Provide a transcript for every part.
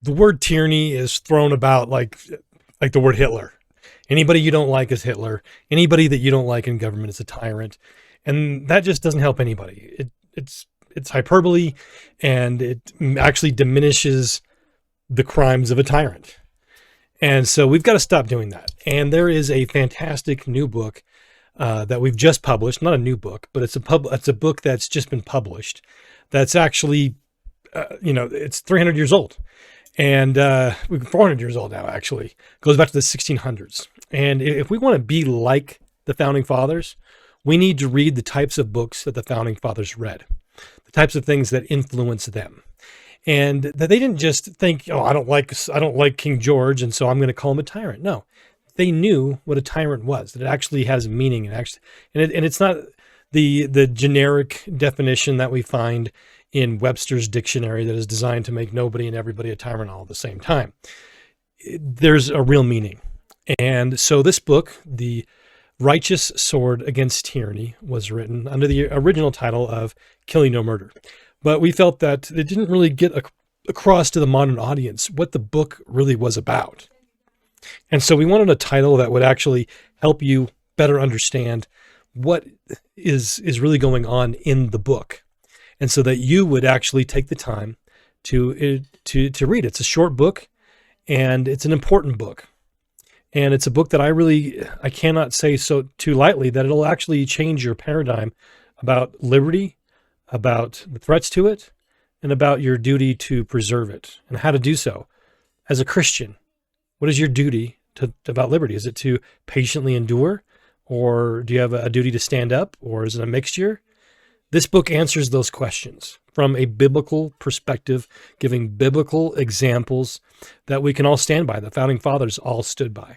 the word tyranny is thrown about like the word Hitler. Anybody you don't like is Hitler. Anybody that you don't like in government is a tyrant, and that just doesn't help anybody. It's hyperbole, and it actually diminishes the crimes of a tyrant. And so we've got to stop doing that. And there is a fantastic new book that we've just published. Not a new book, but it's a book that's just been published. That's actually, it's 300 years old, and we're 400 years old now. Actually, it goes back to the 1600s. And if we want to be like the founding fathers, we need to read the types of books that the founding fathers read, the types of things that influence them. And that they didn't just think, oh, I don't like King George, and so I'm going to call him a tyrant. No, they knew what a tyrant was. That it actually has meaning, and it's not the generic definition that we find in Webster's dictionary that is designed to make nobody and everybody a tyrant all at the same time. There's a real meaning, and so this book, The Righteous Sword Against Tyranny, was written under the original title of Killing No Murder. But we felt that it didn't really get across to the modern audience what the book really was about. And so we wanted a title that would actually help you better understand what is really going on in the book. And so that you would actually take the time to read. It's a short book, and it's an important book. And it's a book that I cannot say so too lightly that it'll actually change your paradigm about liberty, about the threats to it, and about your duty to preserve it and how to do so. As a Christian, what is your duty about liberty? Is it to patiently endure, or do you have a duty to stand up, or is it a mixture? This book answers those questions from a biblical perspective, giving biblical examples that we can all stand by, the founding fathers all stood by.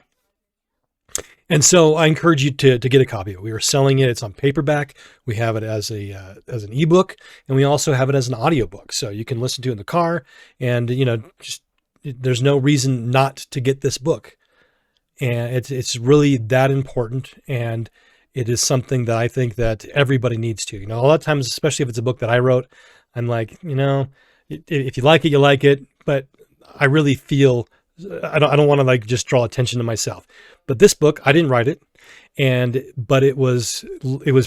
And so I encourage you to get a copy of it. We are selling it. It's on paperback. We have it as an ebook, and we also have it as an audiobook. So you can listen to it in the car, and there's no reason not to get this book. And it's really that important, and it is something that I think that everybody needs to. A lot of times, especially if it's a book that I wrote, I'm like, if you like it, you like it, but I really feel I don't want to like just draw attention to myself. But this book, I didn't write it, but it was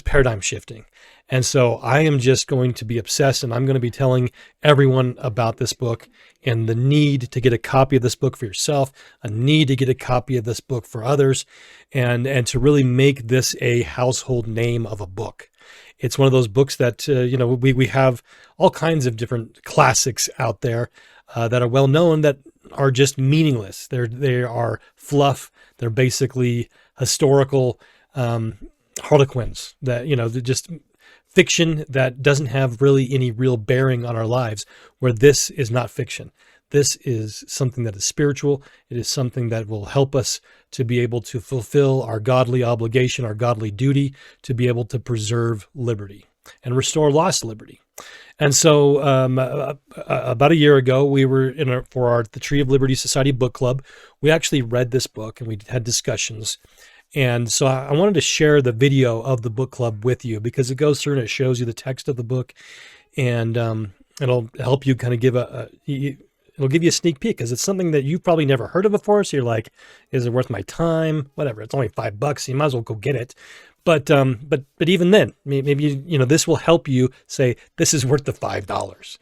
paradigm shifting. And so I am just going to be obsessed, and I'm going to be telling everyone about this book and the need to get a copy of this book for yourself, a need to get a copy of this book for others, and to really make this a household name of a book. It's one of those books that, we have all kinds of different classics out there that are well known that are just meaningless. They are fluff. They're basically historical harlequins that, they're just fiction that doesn't have really any real bearing on our lives, where this is not fiction. This is something that is spiritual. It is something that will help us to be able to fulfill our godly obligation, our godly duty, to be able to preserve liberty and restore lost liberty. And so about a year ago, we were for the Tree of Liberty Society book club. We actually read this book, and we had discussions. And so I wanted to share the video of the book club with you, because it goes through and it shows you the text of the book, and it'll help you kind of it'll give you a sneak peek, because it's something that you've probably never heard of before. So you're like, is it worth my time? Whatever. It's only $5. So you might as well go get it. But even then, maybe, this will help you say, this is worth the $5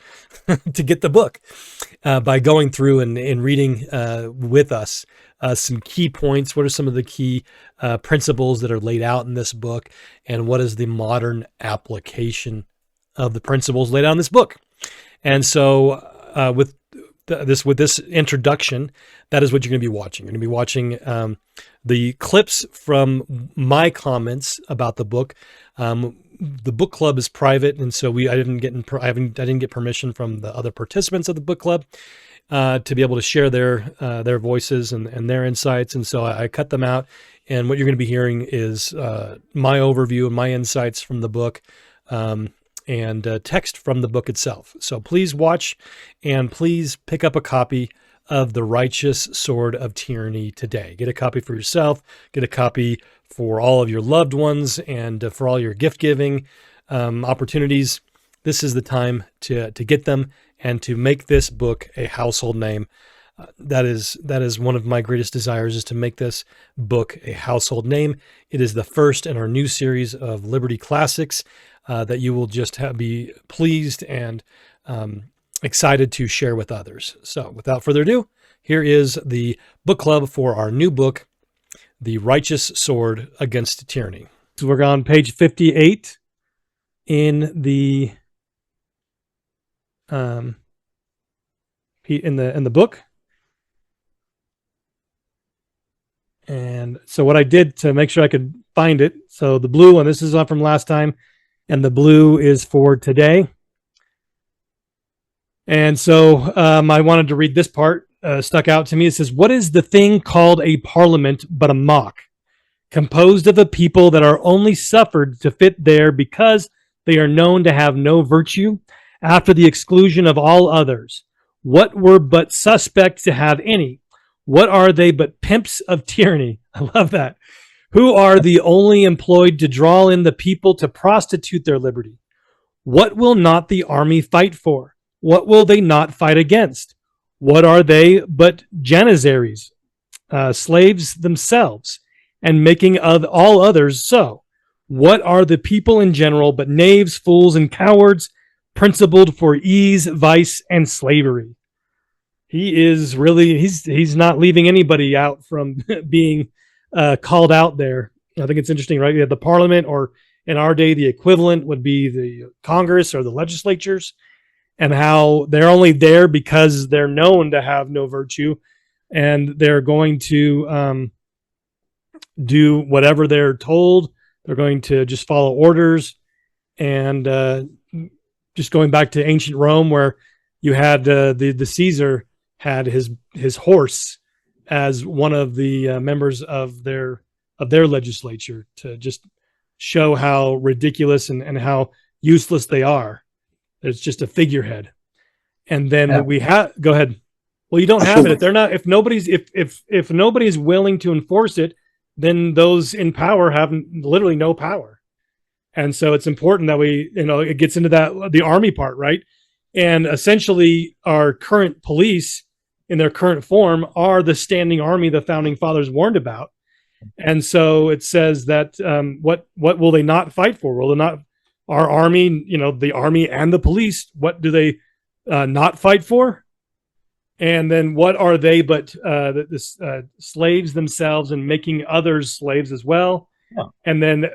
to get the book, by going through and reading with us some key points. What are some of the key principles that are laid out in this book, and what is the modern application of the principles laid out in this book? And so with this introduction, that is what you're going to be watching. You're going to be watching the clips from my comments about the book. The book club is private, and so I didn't get permission from the other participants of the book club to be able to share their voices and their insights. And so I cut them out. And what you're going to be hearing is my overview and my insights from the book, and text from the book itself. So please watch, and please pick up a copy of The Righteous Sword of Tyranny today. Get a copy for yourself, get a copy for all of your loved ones, and for all your gift-giving opportunities. This is the time to get them and to make this book a household name. That is one of my greatest desires, is to make this book a household name. It is the first in our new series of Liberty Classics that you will just be pleased and excited to share with others. So without further ado, here is the book club for our new book, The Righteous Sword Against Tyranny. So we're on page 58 in the book. And so what I did to make sure I could find it, so the blue one, this is from last time, and the blue is for today. And so I wanted to read this part, stuck out to me. It says, "What is the thing called a parliament but a mock, composed of a people that are only suffered to fit there because they are known to have no virtue, after the exclusion of all others? What were but suspect to have any? What are they but pimps of tyranny?" I love that. "Who are the only employed to draw in the people to prostitute their liberty? What will not the army fight for? What will they not fight against? What are they but janissaries, slaves themselves, and making of all others so? What are the people in general but knaves, fools, and cowards, principled for ease, vice, and slavery?" He is really, he's not leaving anybody out from being called out there. I think it's interesting, right? You have the parliament, or in our day, the equivalent would be the Congress or the legislatures, and how they're only there because they're known to have no virtue, and they're going to do whatever they're told. They're going to just follow orders. And just going back to ancient Rome, where you had the Caesar had his horse as one of the members of their legislature, to just show how ridiculous and how useless they are. It's just a figurehead. And then we have, go ahead. Well, you don't have it if they're not, if nobody's willing to enforce it, then those in power have literally no power. And so it's important that we, it gets into the army part, right? And essentially our current police in their current form are the standing army the founding fathers warned about. And so it says that what will they not fight for? Will they not, our army, the army and the police, what do they not fight for? And then what are they but slaves themselves, and making others slaves as well? Yeah. And then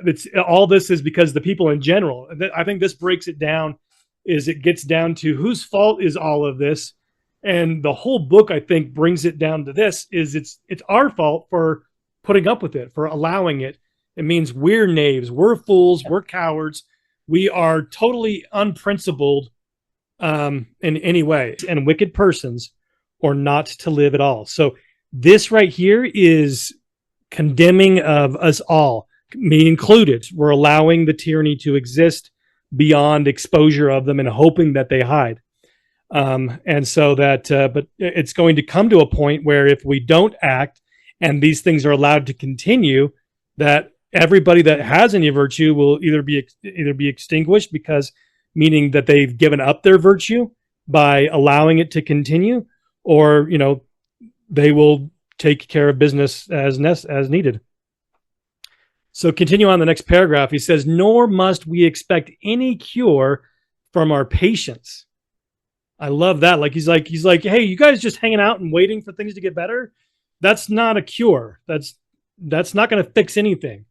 all this is because the people in general. I think this breaks it down. It gets down to whose fault is all of this, and the whole book, I think, brings it down to this: is it's our fault for putting up with it, for allowing it. It means we're knaves, we're fools, we're cowards, we are totally unprincipled in any way, and wicked persons, or not to live at all. So this right here is condemning of us all, me included. We're allowing the tyranny to exist beyond exposure of them and hoping that they hide. And so that, but it's going to come to a point where if we don't act and these things are allowed to continue, that everybody that has any virtue will either be extinguished, because meaning that they've given up their virtue by allowing it to continue, or they will take care of business as needed. So continue on the next paragraph. He says, "Nor must we expect any cure from our patience." I love that. He's like, hey, you guys just hanging out and waiting for things to get better? That's not a cure. That's not going to fix anything.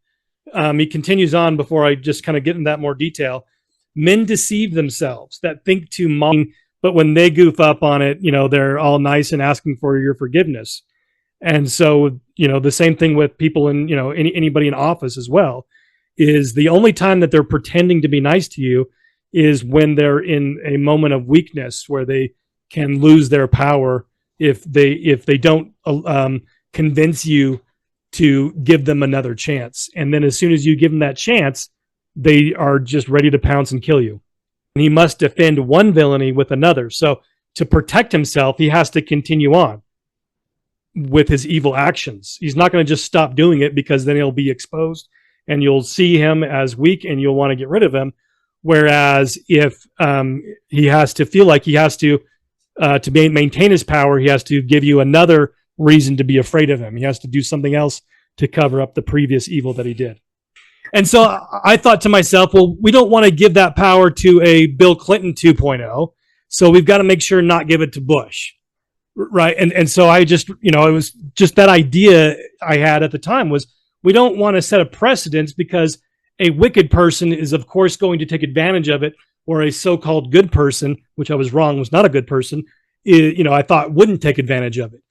He continues on before I just kind of get in that more detail. "Men deceive themselves that think to mock, but when they goof up on it, they're all nice and asking for your forgiveness." And so, the same thing with people in, anybody in office as well, is the only time that they're pretending to be nice to you is when they're in a moment of weakness where they can lose their power if they don't convince you to give them another chance. And then as soon as you give them that chance, they are just ready to pounce and kill you. And he must defend one villainy with another. So to protect himself, he has to continue on with his evil actions. He's not going to just stop doing it, because then he'll be exposed and you'll see him as weak and you'll want to get rid of him. Whereas if he has to feel like he has to maintain his power, he has to give you another reason to be afraid of him. He has to do something else to cover up the previous evil that he did. And so I thought to myself, well, we don't want to give that power to a Bill Clinton 2.0. So we've got to make sure not give it to Bush. Right. And so I just, it was just that idea I had at the time was we don't want to set a precedence because a wicked person is, of course, going to take advantage of it, or a so-called good person, which I was wrong, was not a good person, I thought wouldn't take advantage of it.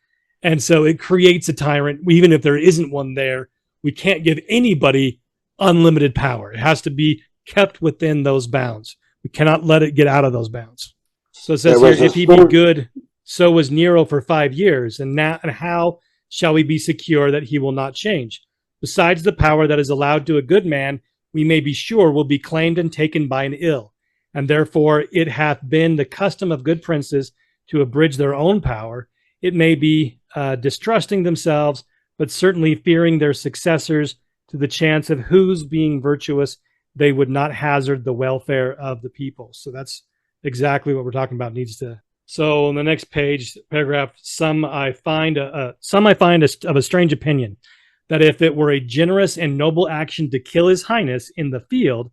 And so it creates a tyrant. Even if there isn't one there, we can't give anybody unlimited power. It has to be kept within those bounds. We cannot let it get out of those bounds. So it says here, if he be good, so was Nero for 5 years. And how shall we be secure that he will not change? Besides the power that is allowed to a good man, we may be sure will be claimed and taken by an ill. And therefore it hath been the custom of good princes to abridge their own power. It may be distrusting themselves, but certainly fearing their successors, to the chance of whose being virtuous they would not hazard the welfare of the people. So that's exactly what we're talking about. So on the next page, paragraph, some I find of a strange opinion, that if it were a generous and noble action to kill his highness in the field,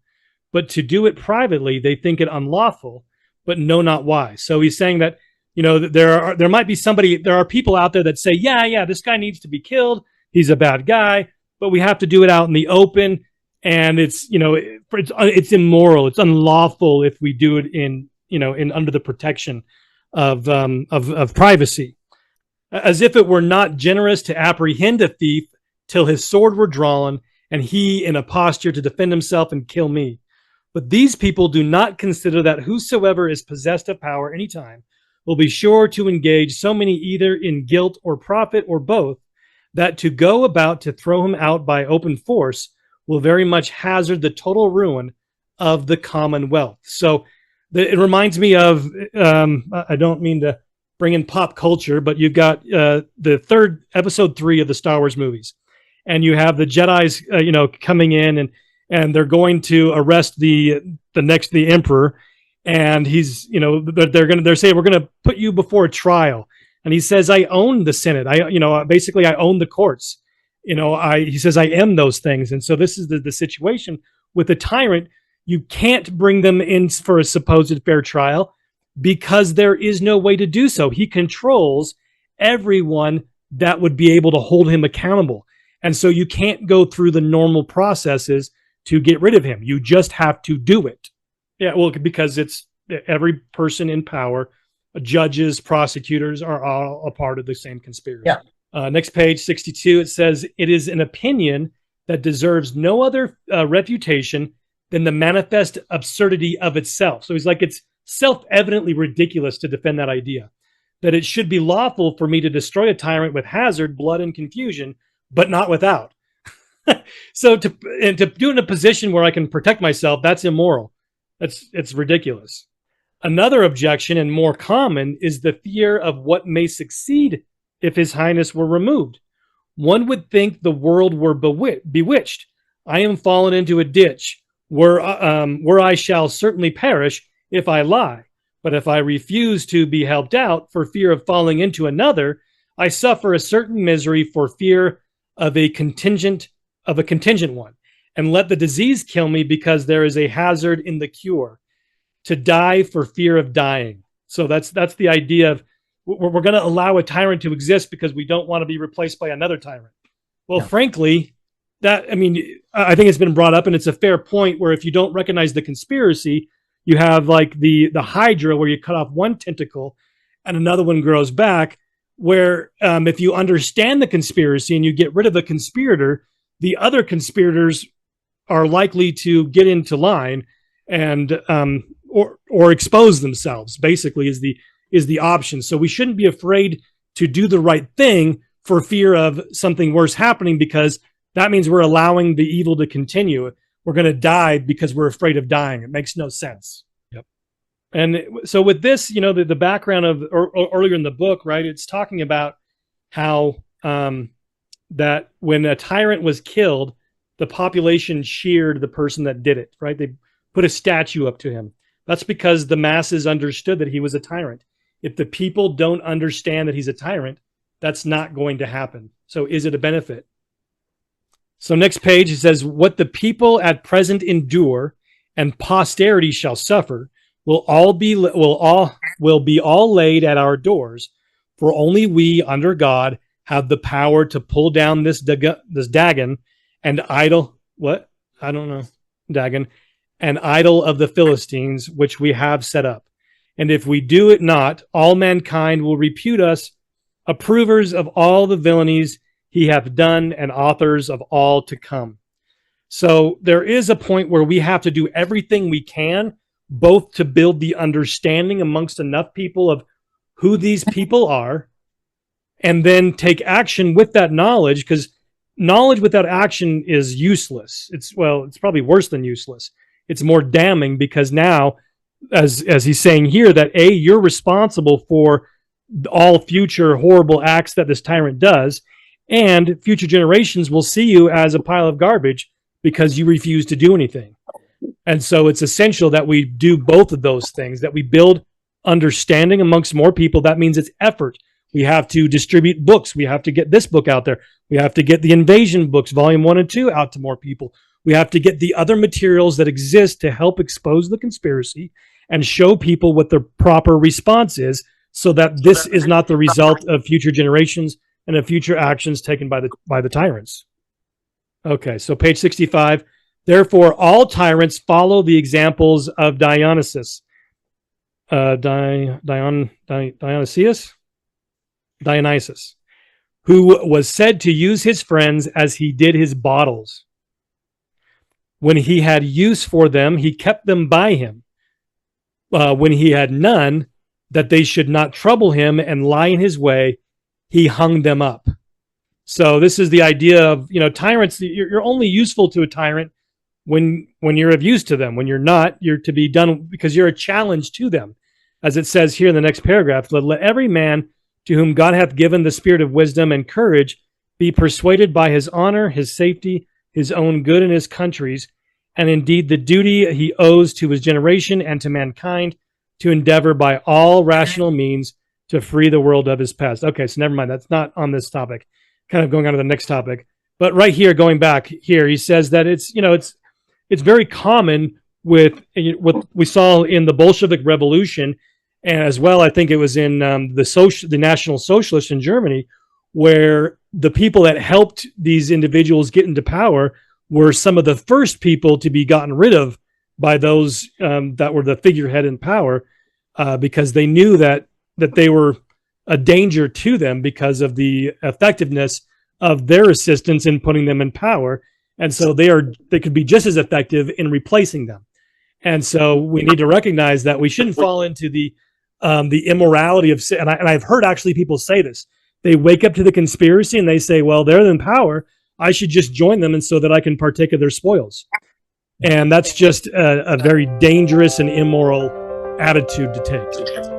but to do it privately, they think it unlawful, but know not why. So he's saying that, there are people out there that say, yeah, this guy needs to be killed. He's a bad guy, but we have to do it out in the open. And it's immoral. It's unlawful if we do it in under the protection of privacy, as if it were not generous to apprehend a thief till his sword were drawn, and he in a posture to defend himself and kill me. But these people do not consider that whosoever is possessed of power any time will be sure to engage so many either in guilt or profit or both, that to go about to throw him out by open force will very much hazard the total ruin of the commonwealth. So it reminds me of, I don't mean to bring in pop culture, but you've got the episode 3 of the Star Wars movies. And you have the Jedis, coming in and they're going to arrest the emperor. And he's, they're saying, we're going to put you before a trial. And he says, I own the Senate. I own the courts. He says, I am those things. And so this is the situation with a tyrant. You can't bring them in for a supposed fair trial because there is no way to do so. He controls everyone that would be able to hold him accountable. And so you can't go through the normal processes to get rid of him. You just have to do it. Yeah, well, because it's every person in power, judges, prosecutors are all a part of the same conspiracy. Yeah. Next page, 62, it says, it is an opinion that deserves no other refutation than the manifest absurdity of itself. So he's like, it's self-evidently ridiculous to defend that idea, that it should be lawful for me to destroy a tyrant with hazard, blood, and confusion, but not without. So to do it in a position where I can protect myself, that's immoral. It's ridiculous. Another objection, and more common, is the fear of what may succeed if his highness were removed. One would think the world were bewitched. I am fallen into a ditch where I shall certainly perish if I lie. But if I refuse to be helped out for fear of falling into another, I suffer a certain misery for fear of a contingent one. And let the disease kill me because there is a hazard in the cure. To die for fear of dying. So that's the idea of we're going to allow a tyrant to exist because we don't want to be replaced by another tyrant. Well, yeah. Frankly, I think it's been brought up, and it's a fair point, where if you don't recognize the conspiracy, you have like the Hydra, where you cut off one tentacle and another one grows back, where if you understand the conspiracy and you get rid of the conspirator, the other conspirators are likely to get into line and or expose themselves, basically, is the option. So we shouldn't be afraid to do the right thing for fear of something worse happening, because that means we're allowing the evil to continue. We're going to die because we're afraid of dying. It makes no sense. Yep. And so with this, the background of earlier in the book, right, it's talking about how that when a tyrant was killed, the population cheered the person that did it, right? They put a statue up to him. That's because the masses understood that he was a tyrant. If the people don't understand that he's a tyrant, that's not going to happen. So is it a benefit? So next page, it says, what the people at present endure and posterity shall suffer will be all laid at our doors, for only we under God have the power to pull down this Dagon and idol, what? I don't know. Dagon, an idol of the Philistines, which we have set up. And if we do it not, all mankind will repute us approvers of all the villainies he hath done and authors of all to come. So there is a point where we have to do everything we can, both to build the understanding amongst enough people of who these people are, and then take action with that knowledge, because knowledge without action is useless. It's probably worse than useless. It's more damning, because now, as he's saying here, that A, you're responsible for all future horrible acts that this tyrant does, and future generations will see you as a pile of garbage because you refuse to do anything. And so it's essential that we do both of those things, that we build understanding amongst more people. That means it's effort. We have to distribute books. We have to get this book out there. We have to get the invasion books, volume 1 and 2, out to more people. We have to get the other materials that exist to help expose the conspiracy and show people what the proper response is, so that this is not the result of future generations and of future actions taken by the tyrants. Okay, so page 65. Therefore, all tyrants follow the examples of Dionysius. Dionysius, who was said to use his friends as he did his bottles. When he had use for them, he kept them by him. When he had none, that they should not trouble him and lie in his way, he hung them up. So this is the idea of, tyrants. You're only useful to a tyrant when you're of use to them. When you're not, you're to be done because you're a challenge to them. As it says here in the next paragraph, let every man to whom God hath given the spirit of wisdom and courage be persuaded by his honor, his safety, his own good and his country's, and indeed the duty he owes to his generation and to mankind, to endeavor by all rational means to free the world of his past. Okay, so never mind. That's not on this topic. Kind of going on to the next topic. But right here, going back here, he says that it's very common with what we saw in the Bolshevik Revolution, and as well, I think it was in the National Socialists in Germany, where the people that helped these individuals get into power were some of the first people to be gotten rid of by those that were the figurehead in power, because they knew that they were a danger to them because of the effectiveness of their assistance in putting them in power. And so they could be just as effective in replacing them. And so we need to recognize that we shouldn't fall into the immorality of sin. And I've heard actually people say this. They wake up to the conspiracy and they say, well, they're in power, I should just join them and so that I can partake of their spoils. And that's just a very dangerous and immoral attitude to take.